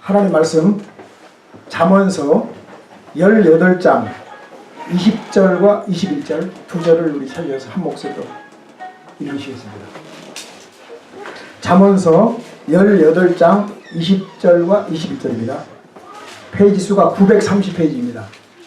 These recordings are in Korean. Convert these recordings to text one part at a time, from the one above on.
하나님 말씀 잠언서 18장 20절과 21절 두 절을 우리 살려서 한 목소리로 읽으시겠습니다. 잠언서 18장 20절과 21절입니다. 페이지 수가 930페이지입니다.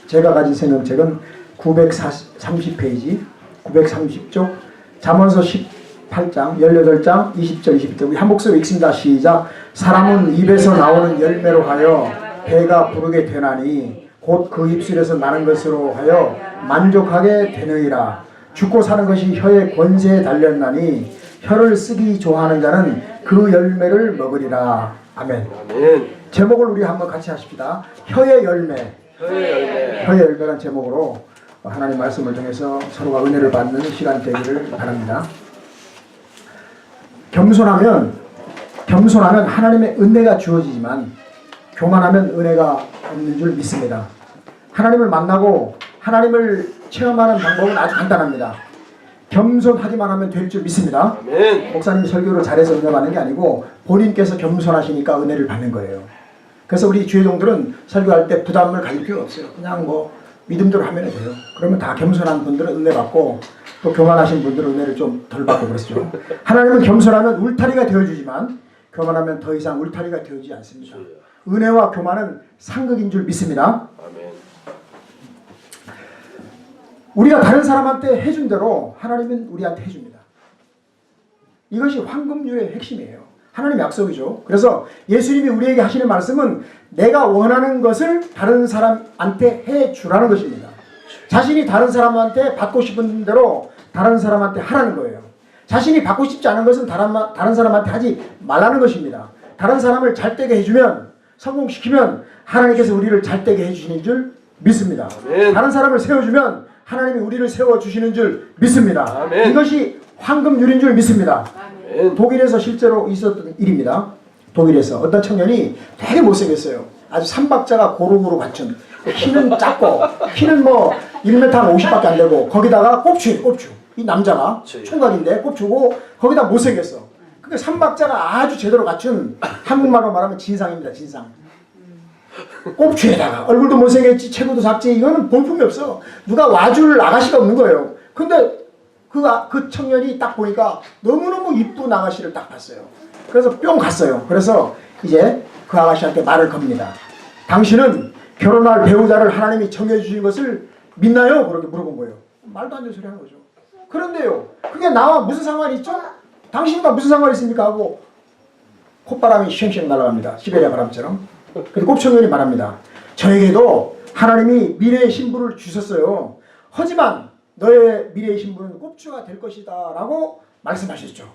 제가 가진 성경책은 930페이지 930쪽 잠언서 18장 18장 20절 21절 우리 한 목소리로 읽습니다. 시작. 사람은 입에서 나오는 열매로 하여 배가 부르게 되나니 곧 그 입술에서 나는 것으로 하여 만족하게 되느니라. 죽고 사는 것이 혀의 권세에 달렸나니 혀를 쓰기 좋아하는 자는 그 열매를 먹으리라. 아멘. 아멘. 제목을 우리 한번 같이 하십시다. 혀의 열매. 혀의 열매. 혀의 열매라는 제목으로 하나님 말씀을 통해서 서로가 은혜를 받는 시간 되기를 바랍니다. 겸손하면 하나님의 은혜가 주어지지만 교만하면 은혜가 없는 줄 믿습니다. 하나님을 만나고 하나님을 체험하는 방법은 아주 간단합니다. 겸손하기만 하면 될 줄 믿습니다. 아멘. 목사님이 설교를 잘해서 은혜 받는 게 아니고 본인께서 겸손하시니까 은혜를 받는 거예요. 그래서 우리 주회종들은 설교할 때 부담을 가질 필요 없어요. 그냥 믿음대로 하면 돼요. 그러면 다 겸손한 분들은 은혜 받고 또 교만하신 분들은 은혜를 좀 덜 받고 그러시죠. 하나님은 겸손하면 울타리가 되어주지만 교만하면 더 이상 울타리가 되어지지 않습니다. 은혜와 교만은 상극인 줄 믿습니다. 아멘. 우리가 다른 사람한테 해준 대로 하나님은 우리한테 해줍니다. 이것이 황금률의 핵심이에요. 하나님 약속이죠. 그래서 예수님이 우리에게 하시는 말씀은 내가 원하는 것을 다른 사람한테 해주라는 것입니다. 자신이 다른 사람한테 받고 싶은 대로 다른 사람한테 하라는 거예요. 자신이 받고 싶지 않은 것은 다른 사람한테 하지 말라는 것입니다. 다른 사람을 잘되게 해주면, 성공시키면 하나님께서 우리를 잘되게 해주시는 줄 믿습니다. 아멘. 다른 사람을 세워주면 하나님이 우리를 세워주시는 줄 믿습니다. 아멘. 이것이 황금률인 줄 믿습니다. 아멘. 독일에서 실제로 있었던 일입니다. 독일에서 어떤 청년이 되게 못생겼어요. 아주 삼박자가 고루고루 갖춘, 키는 작고 키는 1m 50밖에 안 되고 거기다가 꼽추 이 남자가 총각인데 꼽추고 거기다 못생겼어. 그게 삼박자가 아주 제대로 갖춘, 한국말로 말하면 진상입니다. 진상. 꼽추에다가 얼굴도 못생겼지, 체구도 작지, 이거는 볼품이 없어. 누가 와줄 아가씨가 없는 거예요. 근데 그 청년이 딱 보니까 너무너무 이쁜 아가씨를 딱 봤어요. 그래서 뿅 갔어요. 그래서 이제 그 아가씨한테 말을 겁니다. 당신은 결혼할 배우자를 하나님이 정해주신 것을 믿나요? 그렇게 물어본 거예요. 말도 안 되는 소리 하는 거죠. 그런데요, 그게 나와 무슨 상관이 있죠? 당신과 무슨 상관이 있습니까? 하고 콧바람이 쉥쉥 날아갑니다. 시베리아 바람처럼. 그래서 꼽청년이 말합니다. 저에게도 하나님이 미래의 신부를 주셨어요. 하지만 너의 미래의 신부는 꼽추가 될 것이다 라고 말씀하셨죠.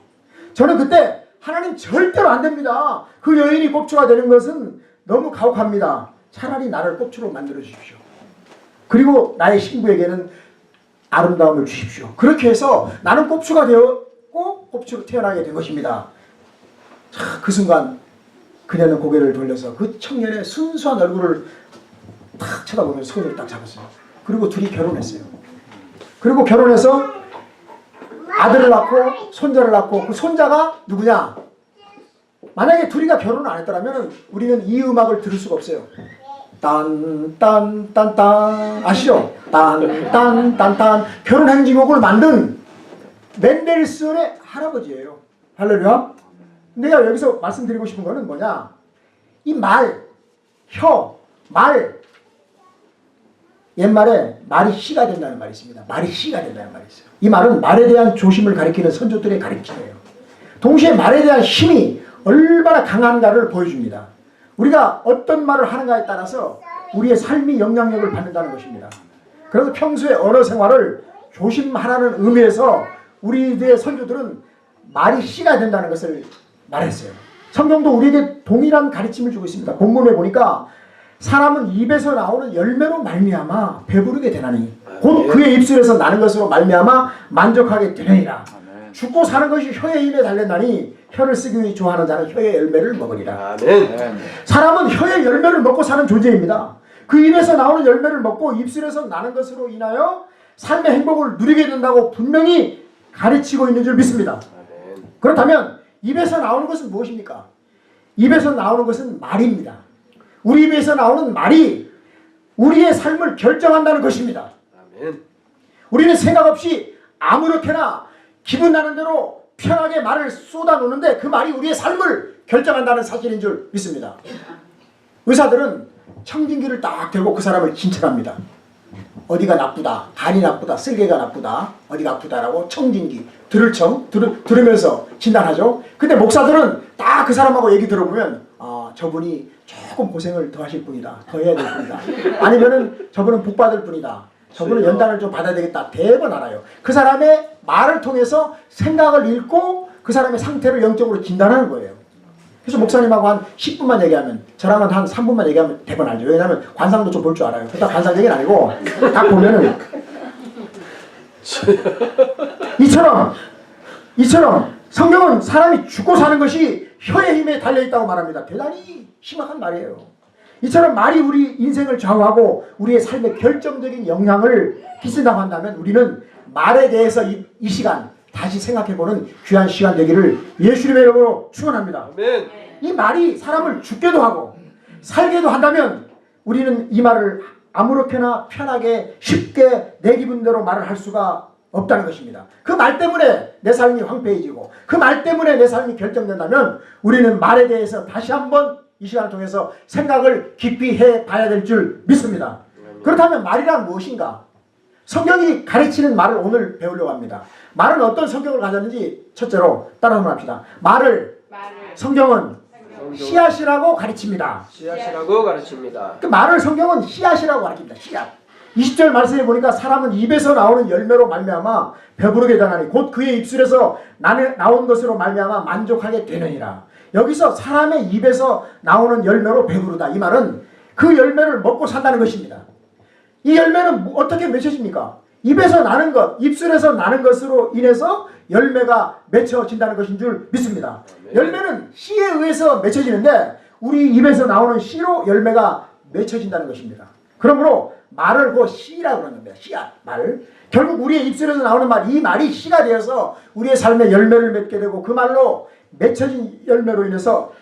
저는 그때 하나님 절대로 안 됩니다. 그 여인이 꼽추가 되는 것은 너무 가혹합니다. 차라리 나를 꼽추로 만들어 주십시오. 그리고 나의 신부에게는 아름다움을 주십시오. 그렇게 해서 나는 꼽추가 되었고 꼽추로 태어나게 된 것입니다. 자, 그 순간 그녀는 고개를 돌려서 그 청년의 순수한 얼굴을 탁 쳐다보면서 손을 딱 잡았어요. 그리고 둘이 결혼했어요. 그리고 결혼해서 아들을 낳고 손자를 낳고 그 손자가 누구냐? 만약에 둘이가 결혼을 안 했더라면 우리는 이 음악을 들을 수가 없어요. 딴딴딴딴 아시죠? 딴딴딴딴 결혼 행진곡을 만든 멘델스존의 할아버지예요. 할렐루야. 내가 여기서 말씀드리고 싶은 거는 뭐냐? 이 말, 말 옛말에 말이 씨가 된다는 말이 있습니다. 말이 씨가 된다는 말이 있어요. 이 말은 말에 대한 조심을 가리키는 선조들의 가르침이에요. 동시에 말에 대한 힘이 얼마나 강한가를 보여줍니다. 우리가 어떤 말을 하는가에 따라서 우리의 삶이 영향력을 받는다는 것입니다. 그래서 평소에 언어 생활을 조심하라는 의미에서 우리의 선조들은 말이 씨가 된다는 것을 말했어요. 성경도 우리에게 동일한 가르침을 주고 있습니다. 본문에 보니까 사람은 입에서 나오는 열매로 말미암아 배부르게 되나니 곧 그의 입술에서 나는 것으로 말미암아 만족하게 되느니라. 죽고 사는 것이 혀의 힘에 달렸나니 혀를 쓰기 좋아하는 자는 혀의 열매를 먹으리라. 아멘. 사람은 혀의 열매를 먹고 사는 존재입니다. 그 입에서 나오는 열매를 먹고 입술에서 나는 것으로 인하여 삶의 행복을 누리게 된다고 분명히 가르치고 있는 줄 믿습니다. 그렇다면 입에서 나오는 것은 무엇입니까? 입에서 나오는 것은 말입니다. 우리 입에서 나오는 말이 우리의 삶을 결정한다는 것입니다. 아멘. 우리는 생각 없이 아무렇게나 기분 나는 대로 편하게 말을 쏟아놓는데 그 말이 우리의 삶을 결정한다는 사실인 줄 믿습니다. 의사들은 청진기를 딱 들고 그 사람을 진찰합니다. 어디가 나쁘다, 간이 나쁘다, 쓸개가 나쁘다, 어디가 아프다라고 청진기, 들으면서 진단하죠. 근데 목사들은 딱 그 사람하고 얘기 들어보면 저분이 조금 고생을 더 하실 분이다, 더 해야 될 분이다, 아니면은 저분은 복 받을 분이다, 저분은 연단을 좀 받아야 되겠다, 대번 알아요. 그 사람의 말을 통해서 생각을 읽고 그 사람의 상태를 영적으로 진단하는 거예요. 그래서 목사님하고 한 10분만 얘기하면, 저랑은 한 3분만 얘기하면 대번 알죠. 왜냐하면 관상도 좀 볼 줄 알아요. 그러니까 관상 얘기는 아니고 딱 보면은 이처럼 성경은 사람이 죽고 사는 것이 혀의 힘에 달려있다고 말합니다. 대단히 심각한 말이에요. 이처럼 말이 우리 인생을 좌우하고 우리의 삶에 결정적인 영향을 끼친다고 한다면 우리는 말에 대해서 이 시간 다시 생각해보는 귀한 시간 되기를 예수님의 이름으로 축원합니다. 아멘. 이 말이 사람을 죽게도 하고 살게도 한다면 우리는 이 말을 아무렇게나 편하게 쉽게 내 기분대로 말을 할 수가 없다는 것입니다. 그 말 때문에 내 삶이 황폐해지고 그 말 때문에 내 삶이 결정된다면 우리는 말에 대해서 다시 한번 이 시간을 통해서 생각을 깊이 해봐야 될 줄 믿습니다. 그렇다면 말이란 무엇인가? 성경이 가르치는 말을 오늘 배우려고 합니다. 말은 어떤 성격을 가졌는지 첫째로 따라 한번 합시다. 말을 성경은 씨앗이라고 가르칩니다. 씨앗이라고 가르칩니다. 그 말을 성경은 씨앗이라고 가르칩니다. 씨앗. 20절 말씀에 보니까 사람은 입에서 나오는 열매로 말미암아 배부르게 되나니 곧 그의 입술에서 나온 것으로 말미암아 만족하게 되느니라. 여기서 사람의 입에서 나오는 열매로 배부르다. 이 말은 그 열매를 먹고 산다는 것입니다. 이 열매는 어떻게 맺혀집니까? 입에서 나는 것, 입술에서 나는 것으로 인해서 열매가 맺혀진다는 것인 줄 믿습니다. 열매는 씨에 의해서 맺혀지는데 우리 입에서 나오는 씨로 열매가 맺혀진다는 것입니다. 그러므로 말을 그 씨라고 그러는데 씨앗, 말. 결국 우리의 입술에서 나오는 말, 이 말이 씨가 되어서 우리의 삶에 열매를 맺게 되고 그 말로 맺혀진 열매로 인해서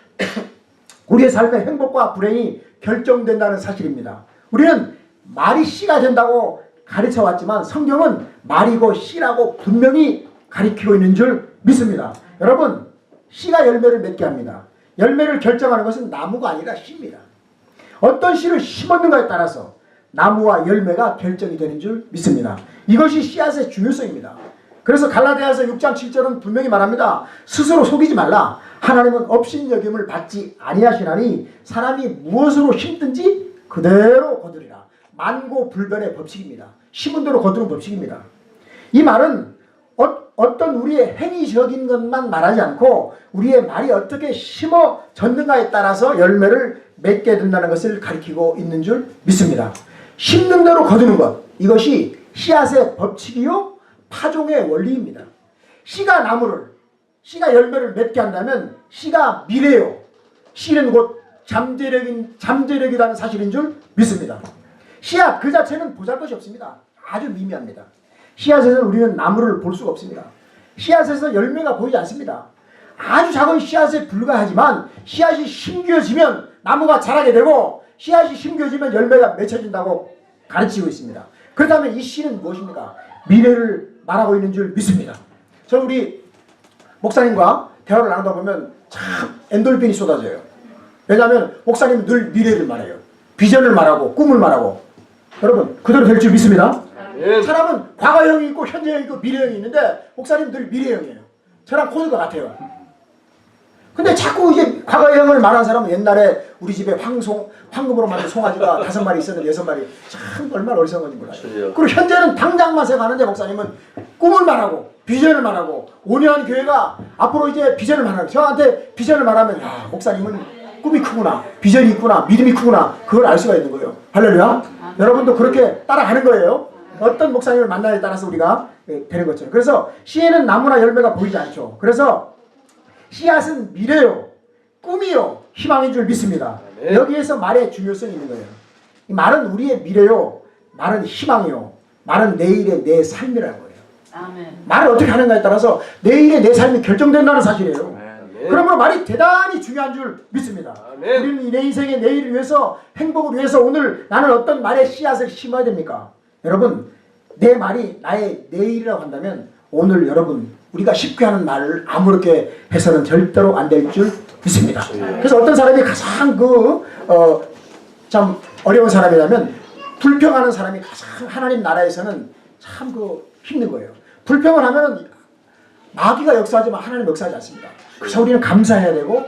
우리의 삶의 행복과 불행이 결정된다는 사실입니다. 우리는 말이 씨가 된다고 가르쳐 왔지만 성경은 말이고 씨라고 분명히 가리키고 있는 줄 믿습니다. 여러분, 씨가 열매를 맺게 합니다. 열매를 결정하는 것은 나무가 아니라 씨입니다. 어떤 씨를 심었는가에 따라서 나무와 열매가 결정이 되는 줄 믿습니다. 이것이 씨앗의 중요성입니다. 그래서 갈라디아서 6장 7절은 분명히 말합니다. 스스로 속이지 말라. 하나님은 업신여김을 받지 아니하시나니 사람이 무엇으로 심든지 그대로 거두리라. 만고불변의 법칙입니다. 심은 대로 거두는 법칙입니다. 이 말은 어떤 우리의 행위적인 것만 말하지 않고 우리의 말이 어떻게 심어졌는가에 따라서 열매를 맺게 된다는 것을 가리키고 있는 줄 믿습니다. 심는 대로 거두는 것, 이것이 씨앗의 법칙이요 파종의 원리입니다. 씨가 열매를 맺게 한다면 씨가 미래요. 씨는 곧 잠재력이라는 사실인 줄 믿습니다. 씨앗 그 자체는 보잘것이 없습니다. 아주 미미합니다. 씨앗에서는 우리는 나무를 볼 수가 없습니다. 씨앗에서 열매가 보이지 않습니다. 아주 작은 씨앗에 불과하지만 씨앗이 심겨지면 나무가 자라게 되고 씨앗이 심겨지면 열매가 맺혀진다고 가르치고 있습니다. 그렇다면 이 씨는 무엇입니까? 미래를 말하고 있는 줄 믿습니다. 저 우리 목사님과 대화를 나누다 보면 참 엔돌핀이 쏟아져요. 왜냐하면 목사님은 늘 미래를 말해요. 비전을 말하고 꿈을 말하고. 여러분 그대로 될 줄 믿습니다. 사람은 과거형이 있고 현재형이 있고 미래형이 있는데 목사님은 늘 미래형이에요. 저랑 코드가 같아요. 근데 자꾸 이제 과거형을 말하는 사람은 옛날에 우리 집에 황금으로 만든 송아지가 5마리 있었는데 6마리. 참 얼마나 어리석은 건지 몰라요. 그리고 현재는 당장만 생각하는데 목사님은 꿈을 말하고 비전을 말하고 5년 교회가 앞으로 이제 비전을 말하고 저한테 비전을 말하면 야 목사님은 꿈이 크구나, 비전이 있구나, 믿음이 크구나, 그걸 알 수가 있는 거예요. 할렐루야. 여러분도 그렇게 따라가는 거예요. 어떤 목사님을 만나에 따라서 우리가 되는 것처럼. 그래서 씨에는 나무나 열매가 보이지 않죠. 그래서 씨앗은 미래요, 꿈이요, 희망인 줄 믿습니다. 아멘. 여기에서 말의 중요성이 있는 거예요. 이 말은 우리의 미래요, 말은 희망이요, 말은 내일의 내 삶이라는 거예요. 아멘. 말을 어떻게 하는가에 따라서 내일의 내 삶이 결정된다는 사실이에요. 아멘. 그러므로 말이 대단히 중요한 줄 믿습니다. 아멘. 우리는 내 인생의 내일을 위해서, 행복을 위해서 오늘 나는 어떤 말의 씨앗을 심어야 됩니까? 여러분, 내 말이 나의 내일이라고 한다면 오늘 여러분 우리가 쉽게 하는 말을 아무렇게 해서는 절대로 안 될 줄 믿습니다. 그래서 어떤 사람이 가장 참 어려운 사람이라면 불평하는 사람이 가장 하나님 나라에서는 참 힘든 거예요. 불평을 하면 마귀가 역사하지만 하나님 역사하지 않습니다. 그래서 우리는 감사해야 되고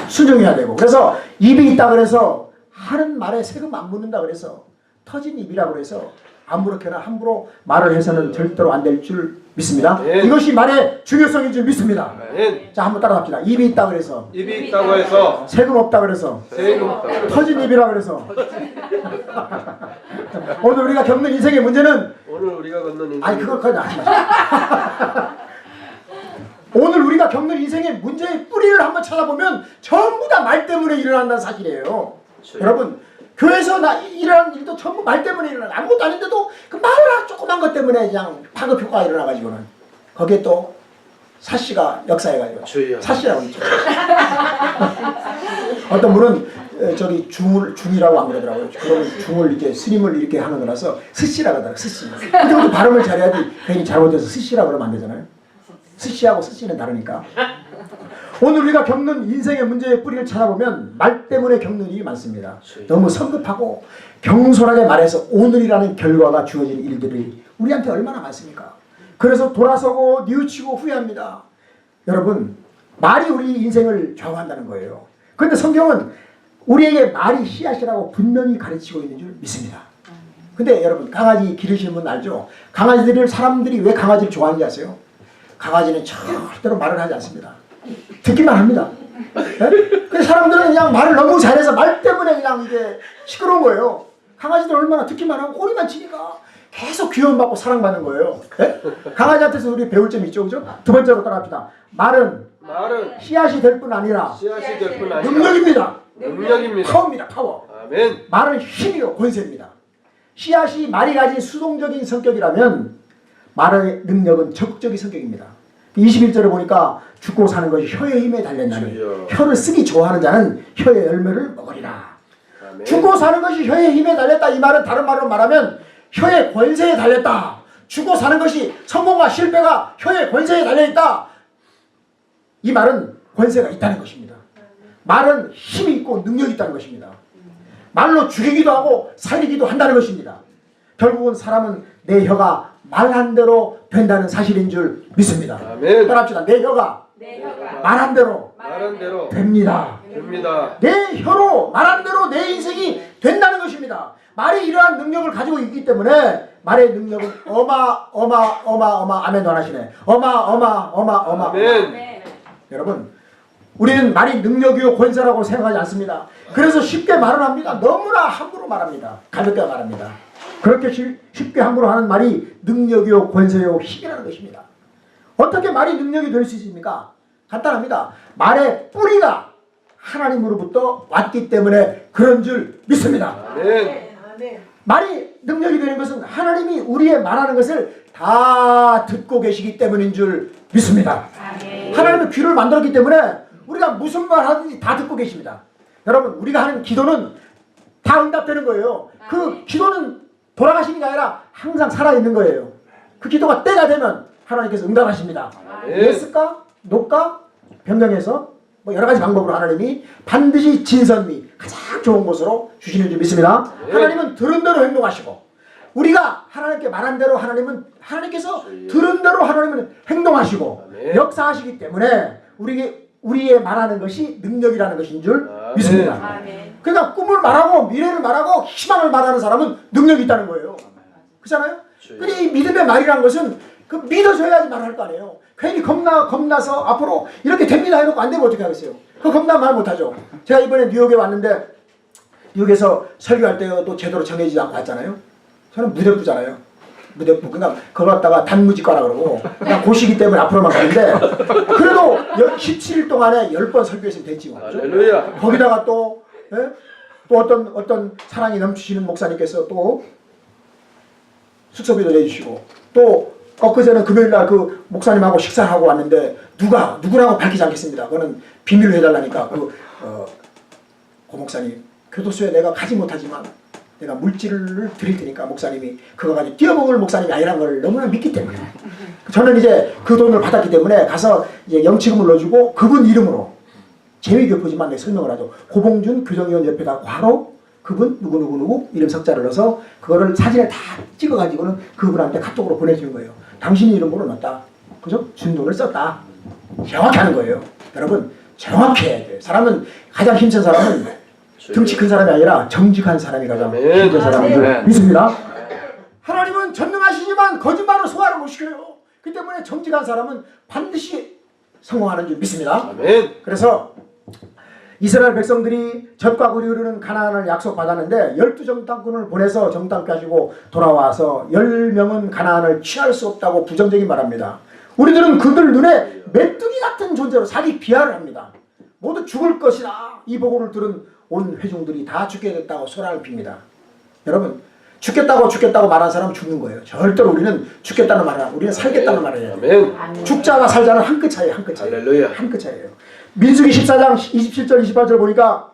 순종해야 되고, 그래서 입이 있다 그래서 하는 말에 세금 안 묻는다 그래서 터진 입이라고 그래서 아무렇게나 함부로 말을 해서는 절대로 안 될 줄 믿습니다. 이것이 말의 중요성인 줄 믿습니다. 자, 한번 따라갑시다. 입이 있다 그래서 입이 있다고 해서 세금 없다 그래서 세금 없다고 터진 입이라 그래서 오늘 우리가 겪는 인생의 문제는 오늘 우리가 걷는 인생. 아니 그걸 하지 마세요. 오늘 우리가 겪는 인생의 문제의 뿌리를 한번 찾아보면 전부 다 말 때문에 일어난다는 사실이에요. 여러분, 교회에서 일어나는 일도 전부 말 때문에 일어나요. 아무것도 아닌데도 그 말이나 조그만 것 때문에 그냥 파급 효과가 일어나가지고는 거기에 또 사씨가 역사해가지고 주여. 사씨라고 있죠. 어떤 분은 저기 중이라고 안 그러더라고요. 그러면 중을 이렇게 스님을 이렇게 하는 거라서 스씨라고 하더라고요. 스씨. 그때부터 발음을 잘해야지 괜히 잘못해서 스씨라고 그러면 안 되잖아요. 스씨하고 스씨는 다르니까. 오늘 우리가 겪는 인생의 문제의 뿌리를 찾아보면 말 때문에 겪는 일이 많습니다. 너무 성급하고 경솔하게 말해서 오늘이라는 결과가 주어지는 일들이 우리한테 얼마나 많습니까? 그래서 돌아서고 뉘우치고 후회합니다. 여러분, 말이 우리 인생을 좌우한다는 거예요. 그런데 성경은 우리에게 말이 씨앗이라고 분명히 가르치고 있는 줄 믿습니다. 근데 여러분, 강아지 기르시는 분 알죠? 강아지들을 사람들이 왜 강아지를 좋아하는지 아세요? 강아지는 절대로 말을 하지 않습니다. 듣기만 합니다. 네? 그 사람들은 그냥 말을 너무 잘해서 말 때문에 그냥 이게 시끄러운 거예요. 강아지들 얼마나 듣기만 하고 꼬리만 치니까 계속 귀여움받고 사랑받는 거예요. 네? 강아지한테서 우리 배울 점이 있죠, 그죠? 두 번째로 따라합시다. 말은 씨앗이 될 뿐 아니라 씨앗이 될 뿐 아니라 능력입니다. 파워입니다. 파워. 아멘. 말은 힘이요, 권세입니다. 씨앗이 말이 가진 수동적인 성격이라면 말의 능력은 적극적인 성격입니다. 21절에 보니까 죽고 사는 것이 혀의 힘에 달렸나니 혀를 쓰기 좋아하는 자는 혀의 열매를 먹으리라. 아멘. 죽고 사는 것이 혀의 힘에 달렸다. 이 말은 다른 말로 말하면 혀의 권세에 달렸다. 죽고 사는 것이 성공과 실패가 혀의 권세에 달려있다. 이 말은 권세가 있다는 것입니다. 말은 힘이 있고 능력이 있다는 것입니다. 말로 죽이기도 하고 살리기도 한다는 것입니다. 결국은 사람은 내 혀가 말한 대로 된다는 사실인 줄 믿습니다. 아멘. 따라합시다. 내 혀가 말한 대로 됩니다. 내 혀로 말한 대로 내 인생이 된다는 것입니다. 말이 이러한 능력을 가지고 있기 때문에 말의 능력은 아멘 원하시네. 아멘. 여러분, 우리는 말이 능력이요 권세라고 생각하지 않습니다. 그래서 쉽게 말을 합니다. 너무나 함부로 말합니다. 가볍게 말합니다. 그렇게 쉽게 함부로 하는 말이 능력이요 권세요 힘이라는 것입니다. 어떻게 말이 능력이 될 수 있습니까? 간단합니다. 말의 뿌리가 하나님으로부터 왔기 때문에 그런 줄 믿습니다. 아멘. 말이 능력이 되는 것은 하나님이 우리의 말하는 것을 다 듣고 계시기 때문인 줄 믿습니다. 하나님의 귀를 만들었기 때문에 우리가 무슨 말 하든지 다 듣고 계십니다. 여러분, 우리가 하는 기도는 다 응답되는 거예요. 그 기도는 돌아가시는 게 아니라 항상 살아있는 거예요. 그 기도가 때가 되면 하나님께서 응답하십니다. 예스까? 노까? 변경해서 뭐 여러 가지 방법으로 하나님이 반드시 진선미 가장 좋은 곳으로 주시는 줄 믿습니다. 하나님은 들은 대로 행동하시고 우리가 하나님께 말한 대로 하나님께서 들은 대로 하나님은 행동하시고 역사하시기 때문에 우리의 말하는 것이 능력이라는 것인 줄 믿습니다. 그러니까 꿈을 말하고 미래를 말하고 희망을 말하는 사람은 능력이 있다는 거예요. 그렇잖아요? 근데 이 믿음의 말이라는 것은 그 믿어줘야지 말할 거 아니에요. 괜히 겁나서 앞으로 이렇게 됩니다 해놓고 안 되면 어떻게 하겠어요? 그 겁나면 말 못하죠. 제가 이번에 뉴욕에 왔는데 뉴욕에서 설교할 때 또 제대로 정해지지 않고 왔잖아요. 저는 무대부잖아요. 무대부. 그러니까 그걸 갖다가 단무지과라 그러고 그냥 고시기 때문에 앞으로만 가는데 그래도 17일 동안에 10번 설교했으면 됐지. 할렐루야. 거기다가 또 어떤 사랑이 넘치시는 목사님께서 또 숙소비도 내주시고 또 엊그제는 금요일날 그 목사님하고 식사를 하고 왔는데 누구라고 밝히지 않겠습니다. 그거는 비밀로 해달라니까 그 목사님 교도소에 내가 가지 못하지만 내가 물질을 드릴 테니까 목사님이 그거 가지고 뛰어먹을 목사님이 아니라는 걸 너무나 믿기 때문에 저는 이제 그 돈을 받았기 때문에 가서 이제 영치금을 넣어주고 그분 이름으로 재미교포지만 내 설명을 하죠. 고봉준 교정위원 옆에다 괄호 그분 누구누구 이름 석자를 넣어서 그거를 사진에 다 찍어가지고는 그분한테 카톡으로 보내주는 거예요. 당신 이름으로 넣었다. 그죠? 준 돈을 썼다. 정확히 하는 거예요. 여러분 정확히 해야 돼요. 사람은 가장 힘센 사람은 등치 큰 사람이 아니라 정직한 사람이 가장 힘든 사람인 줄 믿습니다. 하나님은 전능하시지만 거짓말을 소화를 못 시켜요. 그 때문에 정직한 사람은 반드시 성공하는 줄 믿습니다. 그래서 이스라엘 백성들이 젖과 꿀이 흐르는 가나안을 약속받았는데 12정탐꾼을 보내서 정탐케 하시고 돌아와서 10명은 가나안을 취할 수 없다고 부정적인 말합니다. 우리들은 그들 눈에 메뚜기 같은 존재로 자기 비하를 합니다. 모두 죽을 것이다. 이 보고를 들은 온 회중들이 다 죽게 됐다고 소란을 핍니다. 여러분 죽겠다고 말하는 사람은 죽는 거예요. 절대로 우리는 죽겠다는 말을 하고 우리는 살겠다는 말을 해야 돼요. 죽자와 살자는 한 끗 차이에요. 한 끗 차이. 한 끗 차이에요. 민수기 14장 27절 28절 보니까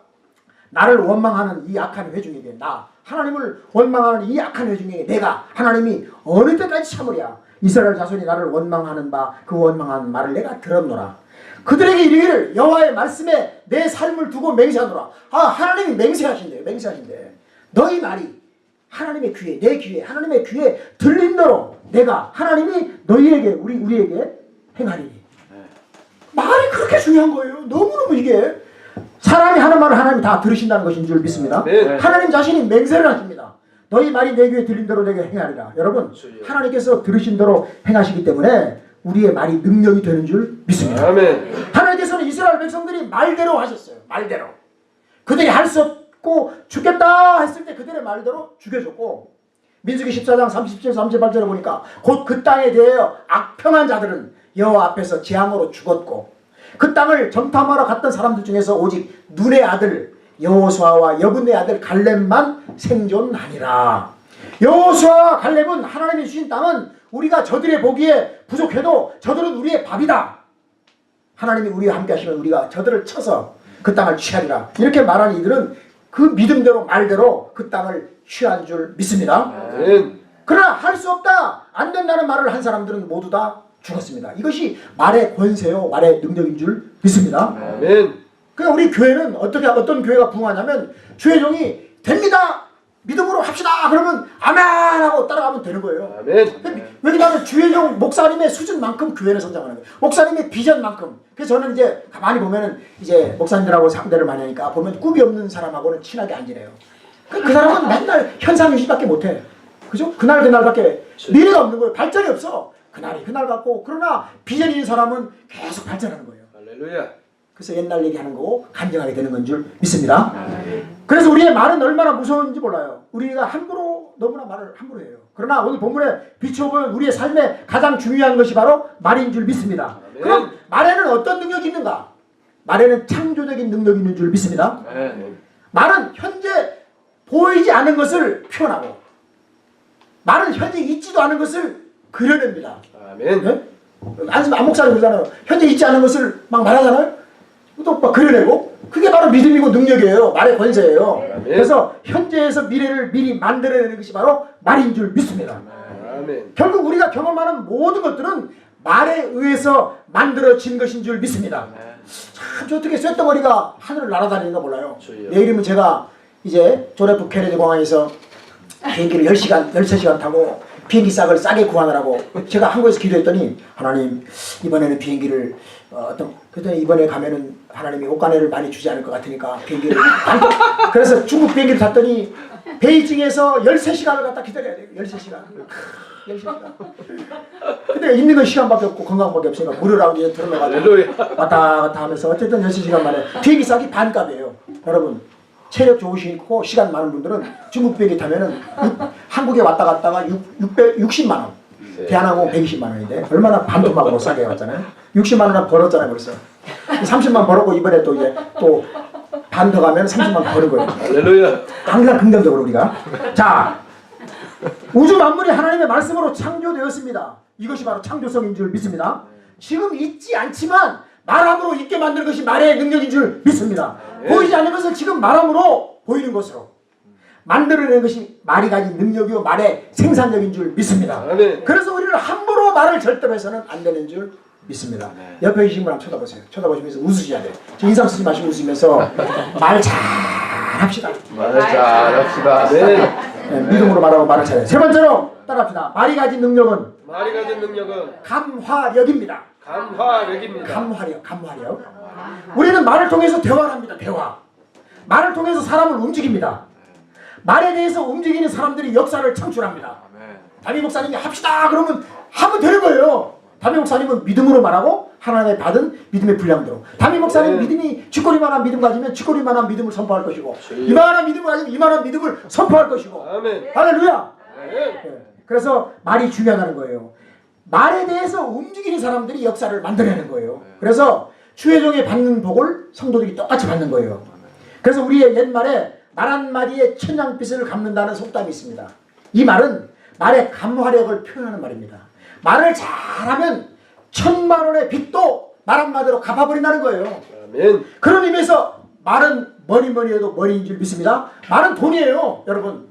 나를 원망하는 이 악한 회중에게 나 하나님을 원망하는 이 악한 회중에게 내가 하나님이 어느 때까지 참으랴. 이스라엘 자손이 나를 원망하는 바 그 원망하는 말을 내가 들었노라. 그들에게 이르기를 여호와의 말씀에 내 삶을 두고 맹세하노라. 하나님이 맹세하신대요. 맹세하신대. 너희 말이 하나님의 귀에 내 귀에 하나님의 귀에 들린 대로 내가 하나님이 너희에게 우리에게 행하리니. 말이 그렇게 중요한 거예요. 너무너무 이게 사람이 하는 말을 하나님이 다 들으신다는 것인 줄 믿습니다. 하나님 자신이 맹세를 하십니다. 너희 말이 내 귀에 들린 대로 내게 행하리라. 여러분 하나님께서 들으신 대로 행하시기 때문에 우리의 말이 능력이 되는 줄 믿습니다. 하나님께서는 이스라엘 백성들이 말대로 하셨어요. 말대로. 그들이 할 수 없고 죽겠다 했을 때 그들의 말대로 죽여줬고 민수기 14장 37, 38절에 보니까 곧 그 땅에 대하여 악평한 자들은 여호와 앞에서 재앙으로 죽었고 그 땅을 정탐하러 갔던 사람들 중에서 오직 눈의 아들 여호수아와 여분의 아들 갈렙만 생존하니라. 여호수아와 갈렙은 하나님이 주신 땅은 우리가 저들의 보기에 부족해도 저들은 우리의 밥이다. 하나님이 우리와 함께 하시면 우리가 저들을 쳐서 그 땅을 취하리라. 이렇게 말한 이들은 그 믿음대로 말대로 그 땅을 취한 줄 믿습니다. 그러나 할 수 없다 안 된다는 말을 한 사람들은 모두 다 죽었습니다. 이것이 말의 권세요 말의 능력인 줄 믿습니다. 그러니까 우리 교회는 어떤 교회가 부흥하냐면 주의 종이 됩니다 믿음으로 합시다 그러면 아멘 하고 따라가면 되는 거예요. 왜냐하면 주의 종 목사님의 수준만큼 교회는 성장하는 거예요. 목사님의 비전만큼. 그래서 저는 이제 가만히 보면은 이제 목사님들하고 상대를 많이 하니까 보면 꿈이 없는 사람하고는 친하게 안 지내요. 그 사람은 맨날 현상유지밖에 못해. 그죠? 그날밖에 미래가 없는 거예요. 발전이 없어. 그날 같고 그러나 비전 있는 사람은 계속 발전하는 거예요. 그래서 옛날 얘기하는 거고 간증하게 되는 건 줄 믿습니다. 그래서 우리의 말은 얼마나 무서운지 몰라요. 우리가 너무나 말을 함부로 해요. 그러나 오늘 본문에 비춰보면 우리의 삶에 가장 중요한 것이 바로 말인 줄 믿습니다. 그럼 말에는 어떤 능력이 있는가? 말에는 창조적인 능력이 있는 줄 믿습니다. 말은 현재 보이지 않은 것을 표현하고 말은 현재 있지도 않은 것을 그려냅니다. 네? 안 목사님 그러잖아요. 현재 있지 않은 것을 막 말하잖아요. 또 막 그려내고 그게 바로 믿음이고 능력이에요. 말의 권세예요. 그래서 현재에서 미래를 미리 만들어내는 것이 바로 말인 줄 믿습니다. 결국 우리가 경험하는 모든 것들은 말에 의해서 만들어진 것인 줄 믿습니다. 참 저 어떻게 쇳덩어리가 하늘을 날아다니는가 몰라요. 내일이면 제가 이제 존 F 케네디 공항에서 비행기를 13시간 타고 비행기 싹을 싸게 구하느라고 제가 한국에서 기도했더니 하나님 이번에는 비행기를 그랬더니 이번에 가면은 하나님이 옷가네를 많이 주지 않을 것 같으니까 비행기를 그래서 중국 비행기를 탔더니 베이징에서 13시간을 갖다 기다려야 돼요. 13시간. 근데 있는 건 시간밖에 없고 건강밖에 없으니까 무료라고 이제 들어가지고 왔다 갔다 하면서 어쨌든 13시간 만에 비행기 싹이 반값이에요. 여러분 체력 좋으시고 시간 많은 분들은 중국 비행기 타면은 한국에 왔다 갔다가 660만 원. 대한항공 120만 원인데 얼마나 반토막으로 싸게 왔잖아요. 60만 원 벌었잖아요 벌써. 30만 벌었고 이번에 또 이제 또 반 더 가면 30만 버는 거예요. 할렐루야. 항상 긍정적으로 우리가. 자, 우주 만물이 하나님의 말씀으로 창조되었습니다. 이것이 바로 창조성인 줄 믿습니다. 지금 있지 않지만 말함으로 있게 만드는 것이 말의 능력인 줄 믿습니다. 보이지 않는 것을 지금 말함으로 보이는 것으로 만들어내는 것이 말이 가진 능력이요 말의 생산력인 줄 믿습니다. 그래서 우리는 함부로 말을 절대로 해서는 안 되는 줄 믿습니다. 옆에 계신 분 한번 쳐다보세요. 쳐다보시면서 웃으셔야 돼요. 인상 쓰지 마시고 웃으면서 말 잘합시다. 말 잘합시다. 네, 믿음으로 말하고 말을 잘해요. 세 번째로 따라합시다. 말이 가진 능력은 감화력입니다. 감화력. 우리는 말을 통해서 대화를 합니다. 대화. 말을 통해서 사람을 움직입니다. 말에 대해서 움직이는 사람들이 역사를 창출합니다. 담임 목사님이 합시다 그러면 하면 되는 거예요. 담임 목사님은 믿음으로 말하고 하나님의 받은 믿음의 분량대로. 담임 목사님 믿음이 쥐꼬리만한 믿음 가지면 쥐꼬리만한 믿음을 선포할 것이고 이만한 믿음을 가지면 이만한 믿음을 선포할 것이고. 할렐루야. 네. 그래서 말이 중요하다는 거예요. 말에 대해서 움직이는 사람들이 역사를 만들어내는 거예요. 그래서 주의 종이 받는 복을 성도들이 똑같이 받는 거예요. 그래서 우리의 옛말에 말 한마디에 천냥빚을 갚는다는 속담이 있습니다. 이 말은 말의 감화력을 표현하는 말입니다. 말을 잘하면 1000만 원의 빚도 말 한마디로 갚아버린다는 거예요. 아멘. 그런 의미에서 말은 뭐니 해도 머리인 줄 믿습니다. 말은 돈이에요. 여러분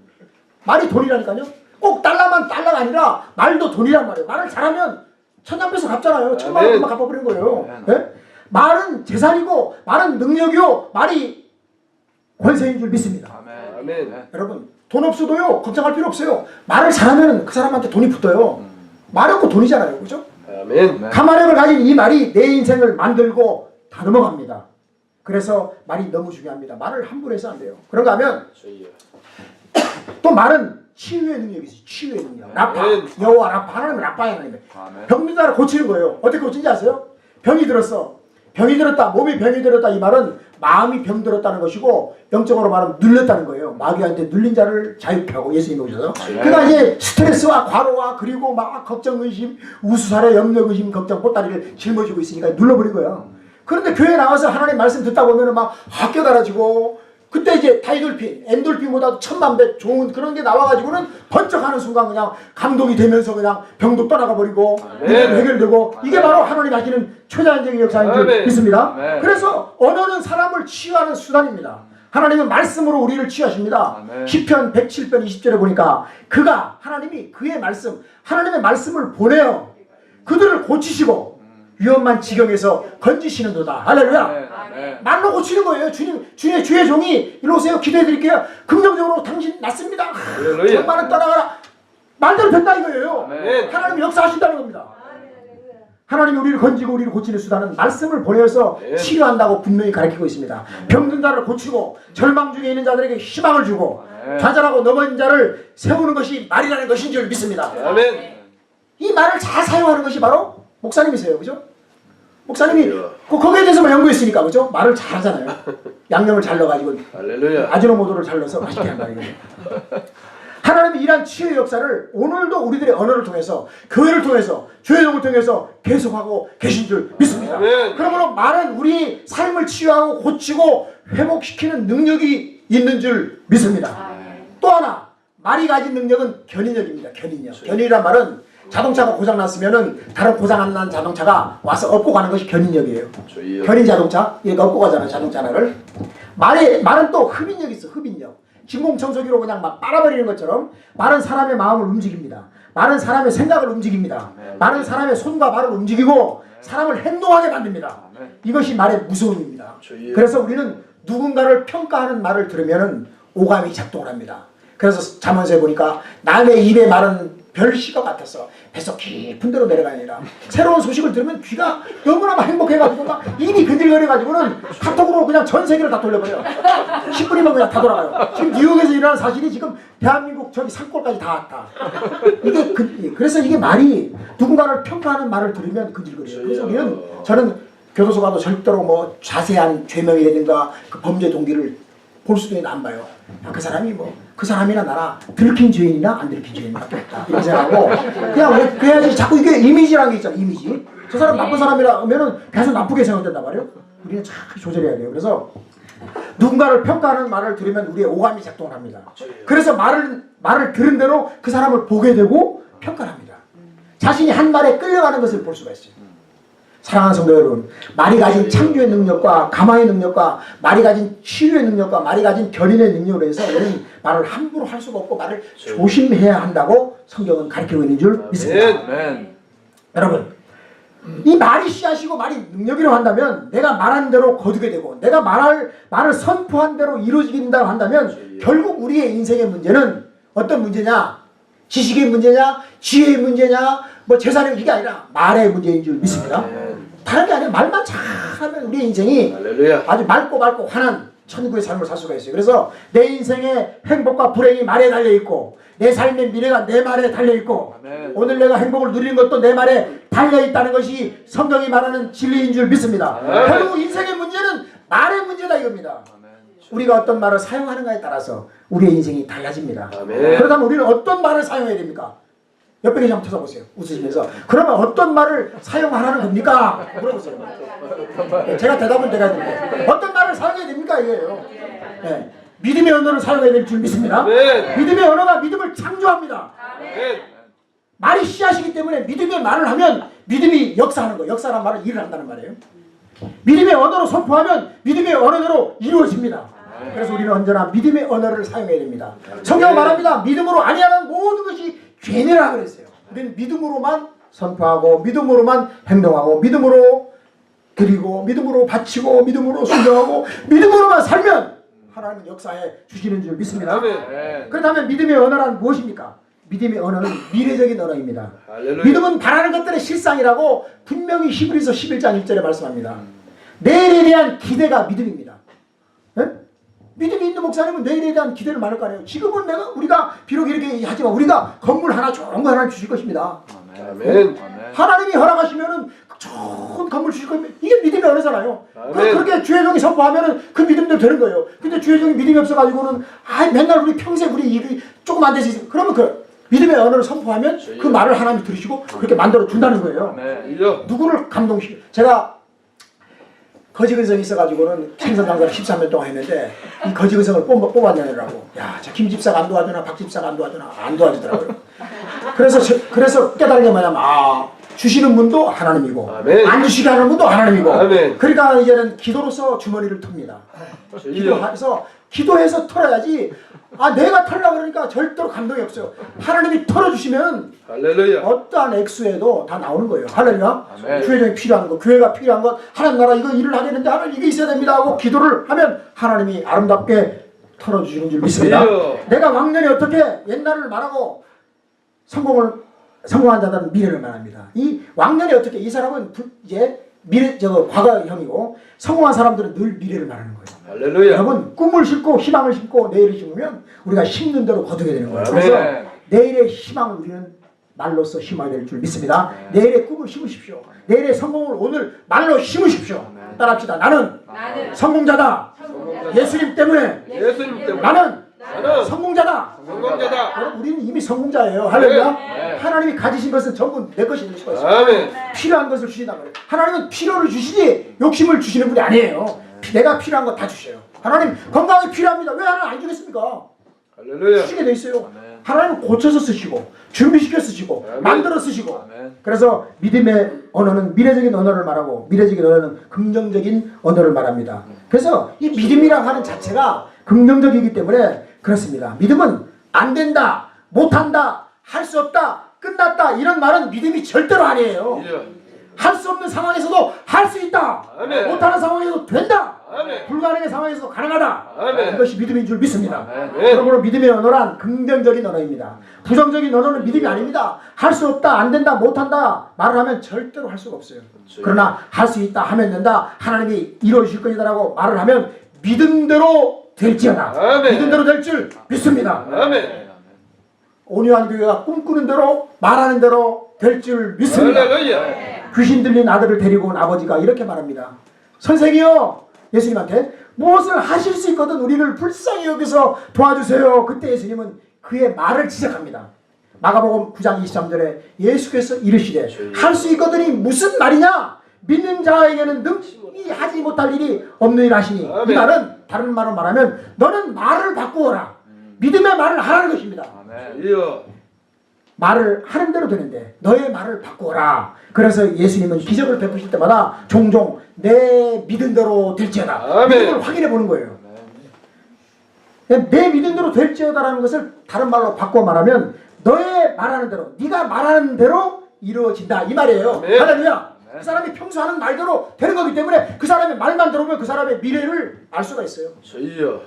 말이 돈이라니까요. 꼭 달러만 달러가 아니라 말도 돈이란 말이에요. 말을 잘하면 천냥빚을 갚잖아요. 1000만 원만 갚아버리는 거예요. 네? 말은 재산이고 말은 능력이요 말이 권세인 줄 믿습니다. 아멘. 여러분 돈 없어도요 걱정할 필요 없어요. 말을 잘하면 그 사람한테 돈이 붙어요. 말 없고 돈이잖아요. 그죠? 아멘. 감화력을 가진 이 말이 내 인생을 만들고 다 넘어갑니다. 그래서 말이 너무 중요합니다. 말을 함부로 해서 안 돼요. 그런가 하면 또 말은 치유의 능력이 있어요. 치유의 능력. 라파. 여호와 라파. 하나님은 라파야. 하나님. 병든 자를 고치는 거예요. 어떻게 고친지 아세요? 병이 들었어. 병이 들었다. 몸이 병이 들었다. 이 말은 마음이 병들었다는 것이고 영적으로 말하면 눌렸다는 거예요. 마귀한테 눌린 자를 자유케 하고 예수님이 오셔서. 그러니까 이제 스트레스와 과로와 그리고 막 걱정, 의심, 우수사례, 염려, 의심, 걱정, 보따리를 짊어지고 있으니까 눌러버린 거예요. 그런데 교회 나와서 하나님 말씀 듣다 보면은 막 깨달아지고 그때 이제 다이돌핀, 엔돌핀보다 1000만배 좋은 그런 게 나와가지고는 번쩍하는 순간 그냥 감동이 되면서 그냥 병도 떠나가 버리고 문제도 해결되고 이게 바로 하나님 하시는 초자연적인 역사인 줄 믿습니다. 그래서 언어는 사람을 치유하는 수단입니다. 하나님은 말씀으로 우리를 치유하십니다. 시편 107편 20절에 보니까 그가 하나님이 그의 말씀 하나님의 말씀을 보내요. 그들을 고치시고 위험한 지경에서 건지시는도다. 할렐루야. 말로 고치는 거예요. 주의 종이 일로 오세요. 기도해 드릴게요. 긍정적으로 당신 낫습니다. 정말은 떠나가라. 말대로 된다 이거예요. 하나님이 역사하신다는 겁니다. 하나님이 우리를 건지고 우리를 고치는 수단은 말씀을 보내서 치료한다고 분명히 가르치고 있습니다. 병든 자를 고치고 절망 중에 있는 자들에게 희망을 주고 좌절하고 넘어진 자를 세우는 것이 말이라는 것인 줄 믿습니다. 이 말을 잘 사용하는 것이 바로 목사님이세요. 그죠? 목사님이 거기에 대해서만 연구했으니까 그죠? 말을 잘하잖아요. 양념을 잘 넣어가지고 아지노모토를 잘 넣어서 맛있게 한다 이거예요. 하나님이 이러한 치유의 역사를 오늘도 우리들의 언어를 통해서 교회를 통해서 주의종을 통해서 계속하고 계신 줄 믿습니다. 그러므로 말은 우리 삶을 치유하고 고치고 회복시키는 능력이 있는 줄 믿습니다. 또 하나 말이 가진 능력은 견인력입니다. 견인력. 견인이란 말은 자동차가 고장났으면은 다른 고장 안 난 자동차가 와서 업고 가는 것이 견인력이에요. 견인 자동차, 얘가 업고 가잖아요. 자동차 하나를. 말은 또 흡인력이 있어. 흡인력. 진공청소기로 그냥 막 빨아버리는 것처럼 말은 사람의 마음을 움직입니다. 말은 사람의 생각을 움직입니다. 말은 사람의 손과 발을 움직이고 사람을 행동하게 만듭니다. 이것이 말의 무서움입니다. 그래서 우리는 누군가를 평가하는 말을 들으면은 오감이 작동을 합니다. 그래서 잠언서에 보니까 남의 입의 말은 별시가 같았어. 뱃속 깊은 데로 내려가야 아니라 새로운 소식을 들으면 귀가 너무나 행복해가지고 막 입이 근질거려가지고는 카톡으로 그냥 전 세계를 다 돌려버려. 10분이면 그냥 다 돌아가요. 지금 뉴욕에서 일어나는 사실이 지금 대한민국 저기 산골까지 다 왔다. 그래서 이게 말이 누군가를 평가하는 말을 들으면 근질거려요. 그래서 저는 교도소 가도 절대로 뭐 자세한 죄명이라든가 그 범죄 동기를 볼 수도 있는 안 봐요. 그 사람이 그 사람이나 나나 들킨 죄인이나 안 들킨 죄인밖에 없다 이렇게 생각하고 그냥 그래야지. 자꾸 이게 이미지라는 게 있잖아. 이미지. 저 사람 나쁜 사람이라면은 계속 나쁘게 생각된단 말이에요. 우리는 참 조절해야 돼요. 그래서 누군가를 평가하는 말을 들으면 우리의 오감이 작동을 합니다. 그래서 말을 들은 대로 그 사람을 보게 되고 평가를 합니다. 자신이 한 말에 끌려가는 것을 볼 수가 있어요. 사랑하는 성도 여러분, 말이 가진 창조의 능력과 감화의 능력과 말이 가진 치유의 능력과 말이 가진 견인의 능력으로 해서 우리는 말을 함부로 할 수가 없고 말을 조심해야 한다고 성경은 가르치고 있는 줄 믿습니다. 아멘. 여러분, 이 말이 씨앗이고 말이 능력이라고 한다면 내가 말한 대로 거두게 되고 내가 말을 선포한 대로 이루어진다고 한다면 결국 우리의 인생의 문제는 어떤 문제냐? 지식의 문제냐? 지혜의 문제냐? 뭐 재산의 이게 아니라 말의 문제인 줄 믿습니다. 다른 게 아니라 말만 잘하면 우리의 인생이 할렐루야. 아주 맑고 환한 천국의 삶을 살 수가 있어요. 그래서 내 인생의 행복과 불행이 말에 달려있고 내 삶의 미래가 내 말에 달려있고 오늘 내가 행복을 누리는 것도 내 말에 달려있다는 것이 성경이 말하는 진리인 줄 믿습니다. 결국 인생의 문제는 말의 문제다 이겁니다. 우리가 어떤 말을 사용하는가에 따라서 우리의 인생이 달라집니다. 그렇다면 우리는 어떤 말을 사용해야 됩니까? 옆에 계시 한번 쳐다보세요. 웃으시면서. 그러면 어떤 말을 사용하라는 겁니까? 물어보세요. 제가 대답은 내가 해야 됩니다. 어떤 말을 사용해야 됩니까? 이거예요. 네. 믿음의 언어를 사용해야 될 줄 믿습니다. 믿음의 언어가 믿음을 창조합니다. 말이 씨앗이기 때문에 믿음의 말을 하면 믿음이 역사하는 거예요. 역사란 말은 일을 한다는 말이에요. 믿음의 언어로 선포하면 믿음의 언어대로 이루어집니다. 그래서 우리는 언제나 믿음의 언어를 사용해야 됩니다. 성경은 말합니다. 믿음으로 아니하는 모든 것이 죄니라 그랬어요. 우리는 믿음으로만 선포하고 믿음으로만 행동하고 믿음으로 드리고 믿음으로 바치고 믿음으로 순종하고 믿음으로만 살면 하나님은 역사에 주시는 줄 믿습니다. 그렇다면 믿음의 언어란 무엇입니까? 믿음의 언어는 미래적인 언어입니다. 할렐루야. 믿음은 바라는 것들의 실상이라고 분명히 히브리서 11장 1절에 말씀합니다. 내일에 대한 기대가 믿음입니다. 네? 믿음이 있는 목사님은 내일에 대한 기대를 많을 거 아니에요. 지금은 우리가 비록 이렇게 하지만 우리가 건물 하나 좋은 거 하나 주실 것입니다. 아멘. 하나님이 허락하시면은 좋은 건물 주실 겁니다. 이게 믿음의 언어잖아요. 그렇게 주의 종이 선포하면은 그 믿음대로 되는 거예요. 근데 주의 종이 믿음이 없어가지고는 맨날 우리 평생 우리 일이 조금 안 되지. 그러면 그 믿음의 언어를 선포하면 그 말을 하나님이 들으시고 그렇게 만들어 준다는 거예요. 누구를 감동시켜? 제가 거지근성이 있어가지고는 생선 장사를 13년 동안 했는데 이 거지근성을 뽑아내느라고 야, 저 김 집사가 안 도와주나 박 집사가 안 도와주나 안 도와주더라고요. 그래서 깨달은 게 뭐냐면 주시는 분도 하나님이고 아멘. 안 주시게 하는 분도 하나님이고 아멘. 그러니까 이제는 기도로서 주머니를 텁니다. 기도해서 털어야지 내가 털려고 그러니까 절대로 감동이 없어요. 하나님이 털어주시면 할렐루야. 어떠한 액수에도 다 나오는 거예요. 할렐루야. 아멘. 교회정이 필요한 거, 교회가 필요한 것, 하나님 나라 이거 일을 하겠는데 하나님 이게 있어야 됩니다 하고 기도를 하면 하나님이 아름답게 털어주시는 줄 믿습니다. 아멘. 내가 왕년에 어떻게 옛날을 말하고 성공한 자들은 미래를 말합니다. 이 왕년에 어떻게 이 사람은 이제 과거형이고 성공한 사람들은 늘 미래를 말하는 거예요. 할렐루야. 여러분 꿈을 심고 희망을 심고 내일을 심으면 우리가 심는 대로 거두게 되는 거예요. 그래서 아멘. 내일의 희망을 우리는 말로써 심어야 될 줄 믿습니다. 내일의 꿈을 심으십시오. 내일의 성공을 오늘 말로 심으십시오. 따라합시다. 나는 성공자다. 예수님 때문에 나는 성공자다. 여러분 우리는 이미 성공자예요. 할렐루야. 하나님이 가지신 것은 전부 내 것이 될 수가 있어요. 아멘. 필요한 것을 주신단 말이에요. 하나님은 필요를 주시지 욕심을 주시는 분이 아니에요. 내가 필요한 거 다 주셔요. 하나님 건강이 필요합니다. 왜 하나님 안 주겠습니까? 할렐루야. 쓰시게 돼 있어요. 하나님은 고쳐서 쓰시고 준비시켜 쓰시고 만들어 쓰시고. 그래서 믿음의 언어는 미래적인 언어를 말하고 미래적인 언어는 긍정적인 언어를 말합니다. 그래서 이 믿음이라고 하는 자체가 긍정적이기 때문에 그렇습니다. 믿음은 안 된다, 못한다, 할 수 없다, 끝났다 이런 말은 믿음이 절대로 아니에요. 할 수 없는 상황에서도 할 수 있다. 아멘. 못하는 상황에서도 된다. 아멘. 불가능한 상황에서도 가능하다. 아멘. 이것이 믿음인 줄 믿습니다. 아멘. 그러므로 믿음의 언어란 긍정적인 언어입니다. 부정적인 언어는 믿음이 아닙니다. 할 수 없다, 안 된다, 못한다 말을 하면 절대로 할 수가 없어요. 그러나 할 수 있다, 하면 된다, 하나님이 이루어주실 것이다라고 말을 하면 믿음대로 될지어다. 아멘. 믿음대로 될 줄 믿습니다. 아멘. 온유한 교회가 꿈꾸는 대로 말하는 대로 될 줄 믿습니다. 할렐루야. 귀신 들린 아들을 데리고 온 아버지가 이렇게 말합니다. 선생이요, 예수님한테 무엇을 하실 수 있거든 우리를 불쌍히 여기서 도와주세요. 그때 예수님은 그의 말을 지적합니다. 마가복음 9장 23절에 예수께서 이르시되 할 수 있거든이 무슨 말이냐? 믿는 자에게는 능히 하지 못할 일이 없는 일 하시니. 아멘. 이 말은 다른 말로 말하면 너는 말을 바꾸어라. 믿음의 말을 하라는 것입니다. 할렐루야. 말을 하는 대로 되는데 너의 말을 바꾸어라. 그래서 예수님은 기적을 베푸실 때마다 종종 내 믿은 대로 될지어다. 아멘. 믿음을 확인해 보는 거예요. 내 믿은 대로 될지어다라는 것을 다른 말로 바꿔 말하면 너의 말하는 대로, 네가 말하는 대로 이루어진다 이 말이에요. 아멘. 할렐루야. 그 사람이 평소 하는 말대로 되는 거기 때문에 그 사람의 말만 들어보면 그 사람의 미래를 알 수가 있어요. 주여.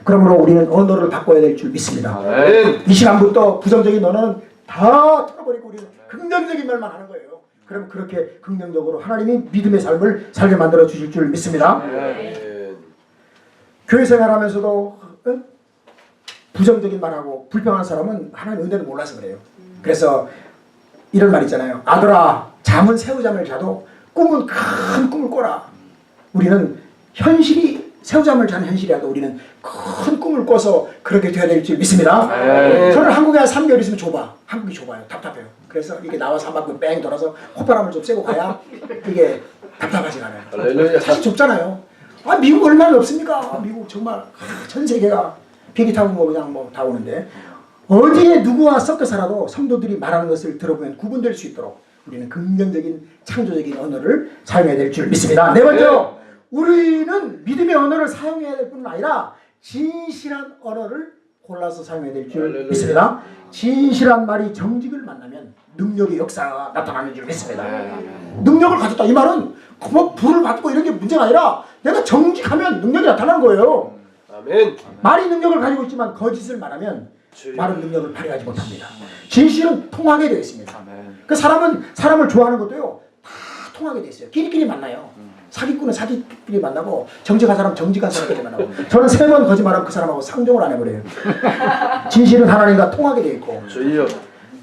그러므로 우리는 언어를 바꿔야 될 줄 믿습니다. 아멘. 이 시간부터 부정적인 언어는 다 털어버리고 우리는 긍정적인 말만 하는 거예요. 그러면 그렇게 긍정적으로 하나님이 믿음의 삶을 살게 만들어 주실 줄 믿습니다. 아멘. 교회 생활하면서도 부정적인 말하고 불평하는 사람은 하나님 은혜를 몰라서 그래요. 그래서 이런 말 있잖아요. 아들아, 잠은 새우잠을 자도 꿈은 큰 꿈을 꿔라. 우리는 현실이 새우잠을 자는 현실이라도 우리는 큰 꿈을 꿔서 그렇게 되어야 될 줄 믿습니다. 네. 저는 한국에 한 3개월 있으면 좁아. 한국이 좁아요. 답답해요. 그래서 이게 나와서 한 바퀴 뺑 돌아서 콧바람을 좀 쐬고 가야 이게 답답하지가 않아요. 할렐루야. 사실 좁잖아요. 아, 미국 얼마나 넓습니까? 미국 정말 전 세계가 비행기 타고 뭐 그냥 뭐 다 오는데 어디에 누구와 섞여 살아도 성도들이 말하는 것을 들어보면 구분될 수 있도록 우리는 긍정적인 창조적인 언어를 사용해야 될 줄 믿습니다. 네 번째로 우리는 믿음의 언어를 사용해야 될 뿐만 아니라 진실한 언어를 골라서 사용해야 될 줄 할렐루야. 믿습니다. 진실한 말이 정직을 만나면 능력의 역사가 나타나는 줄 믿습니다. 능력을 가졌다 이 말은 뭐 불을 받고 이런 게 문제가 아니라 내가 정직하면 능력이 나타나는 거예요. 아멘. 말이 능력을 가지고 있지만 거짓을 말하면 주여. 말은 능력을 발휘하지 못합니다. 진실은 통하게 되어 있습니다. 그 사람은 사람을 좋아하는 것도요 다 통하게 되어 있어요. 끼리끼리 만나요. 사기꾼은 사기끼리 만나고 정직한 사람 정직한 사람끼리 만나고 저는 3번 거짓말하면 그 사람하고 상종을 안 해버려요. 진실은 하나님과 통하게 되어 있고 주여.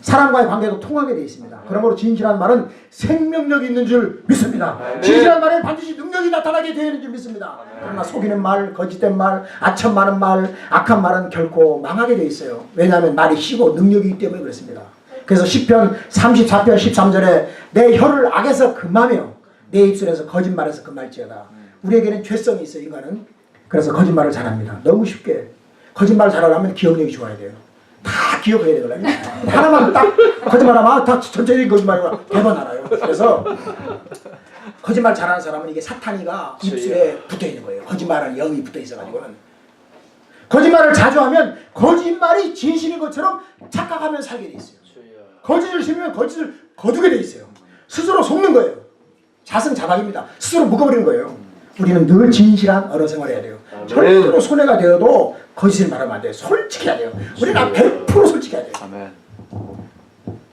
사람과의 관계도 통하게 되어 있습니다. 그러므로 진실한 말은 생명력이 있는 줄 믿습니다. 아멘. 진실한 말에 반드시 능력이 나타나게 되어 있는 줄 믿습니다. 그러나 속이는 말, 거짓된 말, 아첨 많은 말, 악한 말은 결코 망하게 되어 있어요. 왜냐하면 말이 쉬고 능력이 있기 때문에 그렇습니다. 그래서 시편 34편 13절에 내 혀를 악에서 금하며 내 입술에서 거짓말에서 금할지어다. 우리에게는 죄성이 있어요. 인간은. 그래서 거짓말을 잘합니다. 너무 쉽게. 거짓말 잘하려면 기억력이 좋아야 돼요. 다 기억해야 되거든요. 하나만 딱 거짓말하면 다 전체적인 거짓말이고 대번 알아요. 그래서 거짓말 잘하는 사람은 이게 사탄이가 입술에 붙어 있는 거예요. 거짓말하는 영이 붙어 있어가지고는. 거짓말을 자주 하면 거짓말이 진실인 것처럼 착각하면 살게 돼 있어요. 거짓을 심으면 거짓을 거두게 돼 있어요. 스스로 속는 거예요. 자승자박입니다. 스스로 묶어버리는 거예요. 우리는 늘 진실한 언어 생활을 해야 돼요. 아멘. 절대로 손해가 되어도 거짓을 말하면 안 돼요. 솔직해야 돼요. 우리는 100% 솔직해야 돼요. 아멘.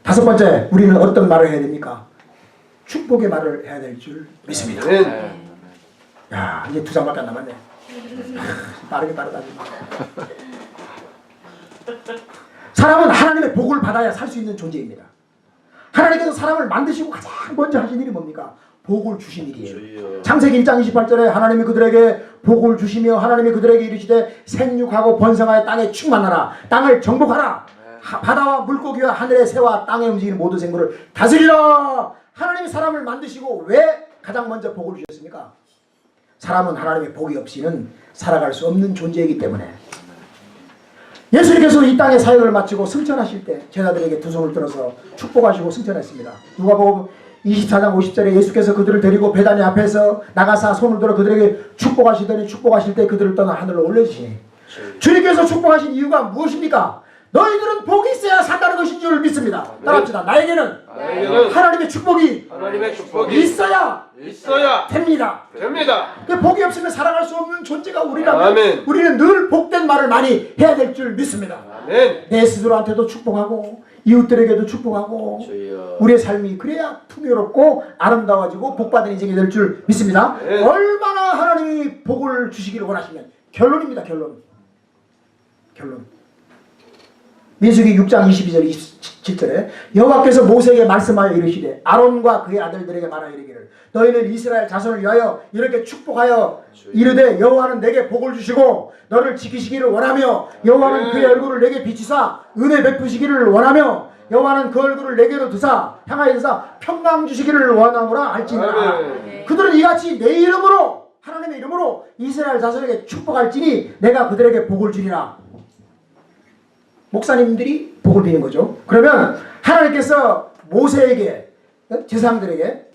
5번째, 우리는 어떤 말을 해야 됩니까? 축복의 말을 해야 될 줄 믿습니다. 아멘. 야, 이제 2장밖에 안 남았네. 빠르게 빠르다. 사람은 하나님의 복을 받아야 살 수 있는 존재입니다. 하나님께서 사람을 만드시고 가장 먼저 하신 일이 뭡니까? 복을 주신 일이에요. 주여. 창세기 1장 28절에 하나님이 그들에게 복을 주시며 하나님이 그들에게 이르시되 생육하고 번성하여 땅에 충만하라. 땅을 정복하라. 바다와 물고기와 하늘의 새와 땅에 움직이는 모든 생물을 다스리라. 하나님이 사람을 만드시고 왜 가장 먼저 복을 주셨습니까? 사람은 하나님의 복이 없이는 살아갈 수 없는 존재이기 때문에. 예수님께서 이 땅에 사역을 마치고 승천하실 때 제자들에게 두 손을 들어서 축복하시고 승천했습니다. 누가복음 24장 50절에 예수께서 그들을 데리고 베다니 앞에서 나가사 손을 들어 그들에게 축복하시더니 축복하실 때 그들을 떠나 하늘로 올려주시니 주님께서 축복하신 이유가 무엇입니까? 너희들은 복이 있어야 산다는 것인 줄 믿습니다. 따라합시다. 나에게는 하나님의 축복이 있어야 됩니다. 복이 없으면 살아갈 수 없는 존재가 우리라면 아멘. 우리는 늘 복된 말을 많이 해야 될 줄 믿습니다. 아멘. 내 스스로한테도 축복하고 이웃들에게도 축복하고 주여. 우리의 삶이 그래야 풍요롭고 아름다워지고 복받은 인생이 될 줄 믿습니다. 네. 얼마나 하나님이 복을 주시기를 원하시면 결론입니다. 결론. 민수기 6장 22절 27절에 여호와께서 모세에게 말씀하여 이르시되 아론과 그의 아들들에게 말하여 이르기를 너희는 이스라엘 자손을 위하여 이렇게 축복하여 이르되 여호와는 내게 복을 주시고 너를 지키시기를 원하며 여호와는 그의 얼굴을 내게 비치사 은혜 베푸시기를 원하며 여호와는 그 얼굴을 내게로 드사 향하여 드사 평강 주시기를 원하노라 할지니라. 그들은 이같이 내 이름으로 하나님의 이름으로 이스라엘 자손에게 축복할지니 내가 그들에게 복을 주리라. 목사님들이 복을 비는 거죠. 그러면 하나님께서 모세에게, 제사장들에게,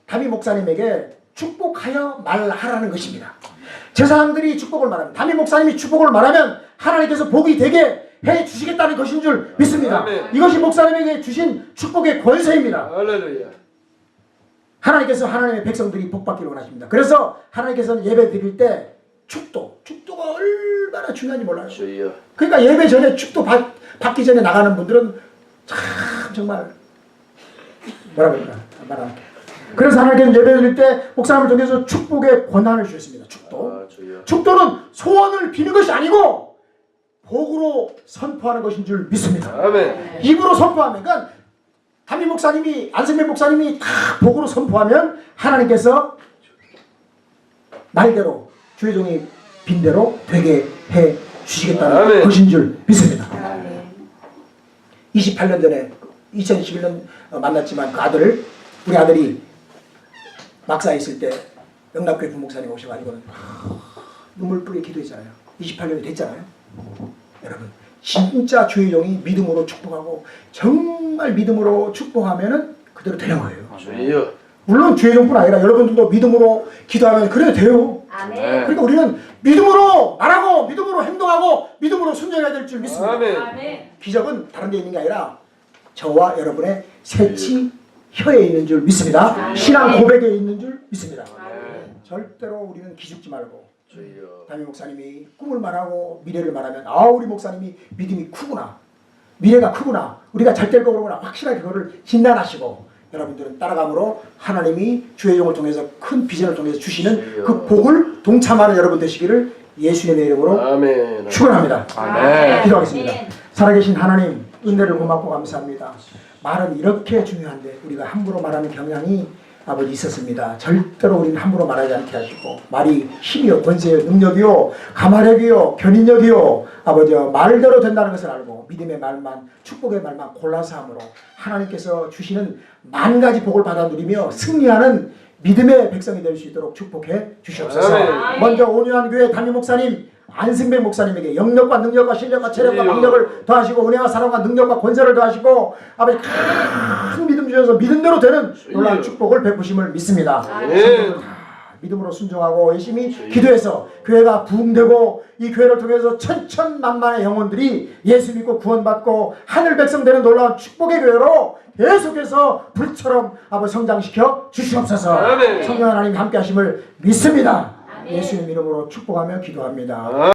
다윗 목사님에게 축복하여 말하라는 것입니다. 제사장들이 축복을 말하면, 다윗 목사님이 축복을 말하면 하나님께서 복이 되게 해 주시겠다는 것인 줄 믿습니다. 아멘. 이것이 목사님에게 주신 축복의 권세입니다. 할렐루야. 하나님께서 하나님의 백성들이 복받기를 원하십니다. 그래서 하나님께서는 예배 드릴 때 축도가 얼마나 중요한지 몰라요. 주여. 그러니까 예배 전에 축도 받기 전에 나가는 분들은 참 정말 뭐라 그럴까 말할게. 그래서 하나님께서 예배 드릴 때 목사님을 통해서 축복의 권한을 주셨습니다. 축도. 주여. 축도는 소원을 비는 것이 아니고 복으로 선포하는 것인 줄 믿습니다. 아멘. 입으로 선포하면, 그러니까 담임 목사님이, 안승민 목사님이 다 복으로 선포하면 하나님께서 말대로 주의 종이 빈 대로 되게 해 주시겠다는 아멘. 것인 줄 믿습니다. 28년 전에 2011년 만났지만 그 아들을, 우리 아들이 막사에 있을 때 영락교회 부목사님 오셔가지고 눈물 뿌리게 기도했잖아요. 28년이 됐잖아요. 여러분 진짜 주의 종이 믿음으로 축복하고 정말 믿음으로 축복하면은 그대로 되는 거예요. 주여. 물론 주의 종뿐 아니라 여러분들도 믿음으로 기도하면 그래도 돼요. 아멘. 그러니까 우리는 믿음으로 말하고 믿음으로 행동하고 믿음으로 순종해야 될 줄 믿습니다. 아멘. 기적은 다른 데 있는 게 아니라 저와 여러분의 새치 혀에 있는 줄 믿습니다. 신앙 고백에 있는 줄 믿습니다. 절대로 우리는 기죽지 말고, 주여. 담임 목사님이 꿈을 말하고 미래를 말하면 우리 목사님이 믿음이 크구나, 미래가 크구나, 우리가 잘 될 거구나 확실하게 그거를 진단하시고 여러분들은 따라감으로 하나님이 주의 종을 통해서 큰 비전을 통해서 주시는 그 복을 동참하는 여러분 되시기를 예수님의 이름으로 아멘. 축원합니다. 아멘. 기도하겠습니다. 살아계신 하나님, 은혜를 고맙고 감사합니다. 말은 이렇게 중요한데 우리가 함부로 말하는 경향이 아버지 있었습니다. 절대로 우리는 함부로 말하지 않게 하시고, 말이 힘이요, 권세요, 능력이요, 가마력이요, 견인력이요, 아버지 말대로 된다는 것을 알고 믿음의 말만, 축복의 말만 골라서 함으로 하나님께서 주시는 만 가지 복을 받아 누리며 승리하는 믿음의 백성이 될 수 있도록 축복해 주시옵소서. 아멘. 먼저 온유한 교회 담임 목사님 안승배 목사님에게 영력과 능력과 실력과 체력과 강력을 더하시고 은혜와 사랑과 능력과 권세를 더하시고 아버지 큰 믿음 주셔서 믿음대로 되는 놀라운 축복을 베푸심을 믿습니다. 아멘. 믿음으로 순종하고 열심히 기도해서 교회가 부흥되고 이 교회를 통해서 천천만만의 영혼들이 예수 믿고 구원받고 하늘 백성 되는 놀라운 축복의 교회로 계속해서 불처럼 아버지 성장시켜 주시옵소서. 아멘. 성령 하나님 함께 하심을 믿습니다. 예수님 이름으로 축복하며 기도합니다.